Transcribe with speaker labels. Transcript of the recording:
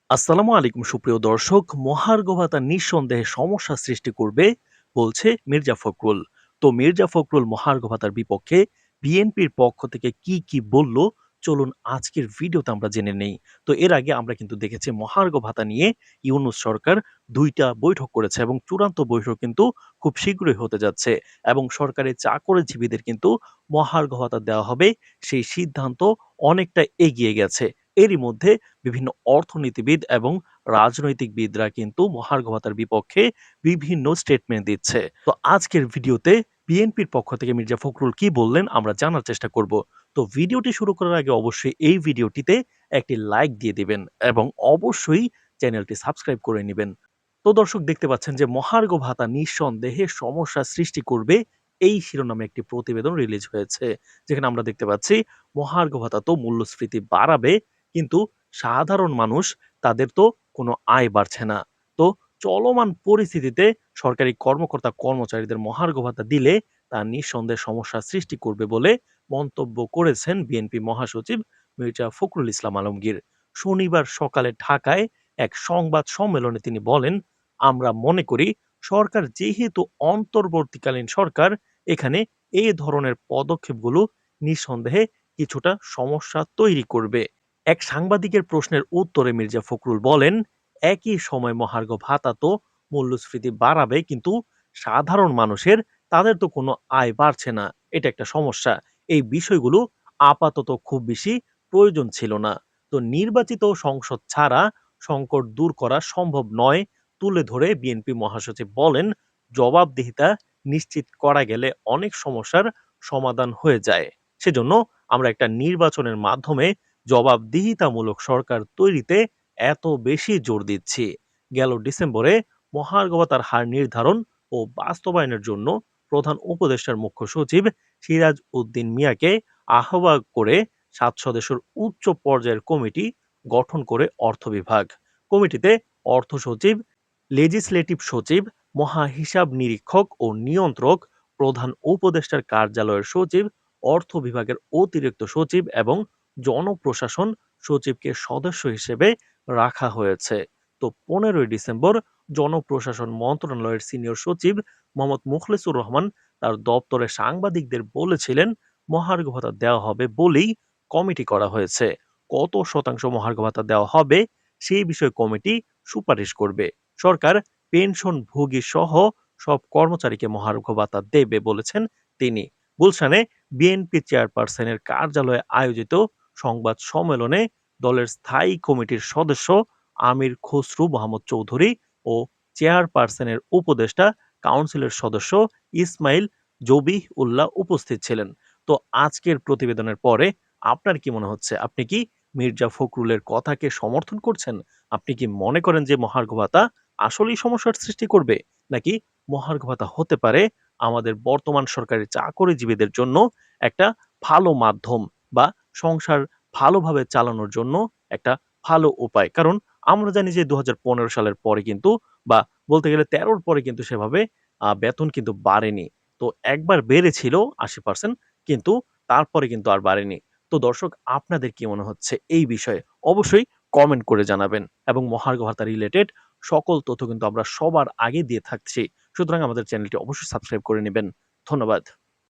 Speaker 1: আসসালামু আলাইকুম সুপ্রিয় দর্শক। মহার্ঘ ভাতা নিঃসন্দেহে সমস্যা সৃষ্টি করবে বলছে মির্জা ফখরুল। তো মির্জা ফখরুল মহার্ঘ ভাতার বিপক্ষে বিএনপির পক্ষ থেকে কি বলল, চলুন আজকের ভিডিওতে আমরা জেনে নেই। তো এর আগে আমরা কিন্তু দেখেছি মহার্ঘ ভাতা নিয়ে ইউনূস সরকার ২ টা বৈঠক করেছে এবং চূড়ান্ত বৈঠক কিন্তু খুব শীঘ্রই হতে যাচ্ছে এবং সরকারি চাকরিজীবীদের কিন্তু মহার্ঘ ভাতা দেওয়া হবে, সেই সিদ্ধান্ত অনেকটা এগিয়ে গেছে। এরই মধ্যে বিভিন্ন অর্থনীতিবিদ এবং রাজনৈতিকবিদরা কিন্তু মহার্ঘ ভাতার বিপক্ষে বিভিন্ন স্টেটমেন্ট দিচ্ছে। তো আজকের ভিডিওতে বিএনপির পক্ষ থেকে মির্জা ফখরুল কি বললেন আমরা জানার চেষ্টা করব। তো ভিডিওটি শুরু করার আগে অবশ্যই এই ভিডিওটিতে একটি লাইক দিয়ে দিবেন এবং অবশ্যই চ্যানেলটি সাবস্ক্রাইব করে নেবেন। তো দর্শক দেখতে পাচ্ছেন যে মহার্ঘ ভাতা নিঃসন্দেহে সমস্যা সৃষ্টি করবে, এই শিরোনামে একটি প্রতিবেদন রিলিজ হয়েছে, যেখানে আমরা দেখতে পাচ্ছি মহার্ঘ ভাতা তো মূল্যস্ফীতি বাড়াবে, কিন্তু সাধারণ মানুষ, তাদের তো কোনো আয় বাড়ছে না। তো চলমান পরিস্থিতিতে সরকারি কর্মকর্তা কর্মচারীদের মহার্ঘ ভাতা দিলে তা নিঃসন্দেহে সমস্যা সৃষ্টি করবে বলে মন্তব্য করেছেন বিএনপি মহাসচিব মির্জা ফখরুল ইসলাম আলমগীর। শনিবার সকালে ঢাকায় এক সংবাদ সম্মেলনে তিনি বলেন, আমরা মনে করি সরকার যেহেতু অন্তর্বর্তীকালীন সরকার, এখানে এই ধরনের পদক্ষেপগুলো নিঃসন্দেহে কিছুটা সমস্যা তৈরি করবে। এক সাংবাদিকের প্রশ্নের উত্তরে মির্জা ফখরুল বলেন, একই সময় মহার্ঘ ভাতা তো মূল্যস্ফীতি বাড়াবে, কিন্তু সাধারণ মানুষের, তাদের তো কোনো আয় বাড়ছে না, এটা একটা সমস্যা। এই বিষয়গুলো আপাতত খুব বেশি প্রয়োজন ছিল না। তো নির্বাচিত সংসদ ছাড়া সংকট দূর করা সম্ভব নয় তুলে ধরে বিএনপি মহাসচিব বলেন, জবাবদিহিতা নিশ্চিত করা গেলে অনেক সমস্যার সমাধান হয়ে যায়। সেজন্য আমরা একটা নির্বাচনের মাধ্যমে জবাবদিহিতামূলক সরকার তৈরিতে এত বেশি জোর দিচ্ছি। গেল ডিসেম্বরে মহার্ঘ ভাতার হার নির্ধারণ ও বাস্তবায়নের জন্য প্রধান উপদেষ্টার মুখ্য সচিব সিরাজ উদ্দিন মিয়াকে আহ্বায়ক করে ৭ সদস্যের উচ্চ পর্যায়ের কমিটি গঠন করে অর্থ বিভাগ। কমিটিতে অর্থ সচিব, লেজিসলেটিভ সচিব, মহা হিসাব নিরীক্ষক ও নিয়ন্ত্রক, প্রধান উপদেষ্টার কার্যালয়ের সচিব, অর্থ বিভাগের অতিরিক্ত সচিব এবং জনপ্রশাসন সচিবকে সদস্য হিসেবে রাখা হয়েছে। তো ১৫ই ডিসেম্বর জনপ্রশাসন মন্ত্রণালয়ের সিনিয়র সচিব মোহাম্মদ মুখলেসুর রহমান তার দপ্তরে সাংবাদিকদের বলেছিলেন, মহার্ঘ ভাতা দেওয়া হবে বলেই কমিটি করা হয়েছে। কত শতাংশ মহার্ঘ ভাতা দেওয়া হবে সেই বিষয়ে কমিটি সুপারিশ করবে। সরকার পেনশনভোগী সহ সব কর্মচারীকে মহার্ঘ ভাতা দেবে বলেছেন তিনি। গুলশানে বিএনপি চেয়ারপারসনের কার্যালয়ে আয়োজিত সংবাদ সম্মেলনে দলের স্থায়ী কমিটির সদস্য আমির খসরু মোহাম্মদ চৌধুরী ও চেয়ারপারসনের উপদেষ্টা কাউন্সিলের সদস্য ইসমাইল জবিহ উল্লাহ উপস্থিত ছিলেন। তো আজকের প্রতিবেদনের পরে আপনার কি মনে হচ্ছে? আপনি কি মির্জা ফখরুলের কথাকে সমর্থন করছেন? আপনি কি মনে করেন যে মহার্ঘ ভাতা আসলেই সমস্যার সৃষ্টি করবে? নাকি মহার্ঘ ভাতা হতে পারে আমাদের বর্তমান সরকারি চাকরিজীবীদের জন্য একটা ভালো মাধ্যম, বা সংসার ভালোভাবে চালানোর জন্য একটা ভালো উপায়? কারণ আমরা জানি যে ২০১৫ সালের পরে কিন্তু, বা বলতে গেলে ১৩ র পরে কিন্তু সেভাবে বেতন কিন্তু বাড়েনি। তো একবার বেড়েছিল ৮০% কিন্তু তারপরে কিন্তু আর বাড়েনি। তো দর্শক, আপনাদের কি মনে হচ্ছে এই বিষয়ে? অবশ্যই কমেন্ট করে জানাবেন এবং মহার্ঘ ভাতা রিলেটেড সকল তথ্য কিন্তু আমরা সবার আগে দিয়ে থাকছি। সুতরাং আমাদের চ্যানেলটি অবশ্যই সাবস্ক্রাইব করে নিবেন। ধন্যবাদ।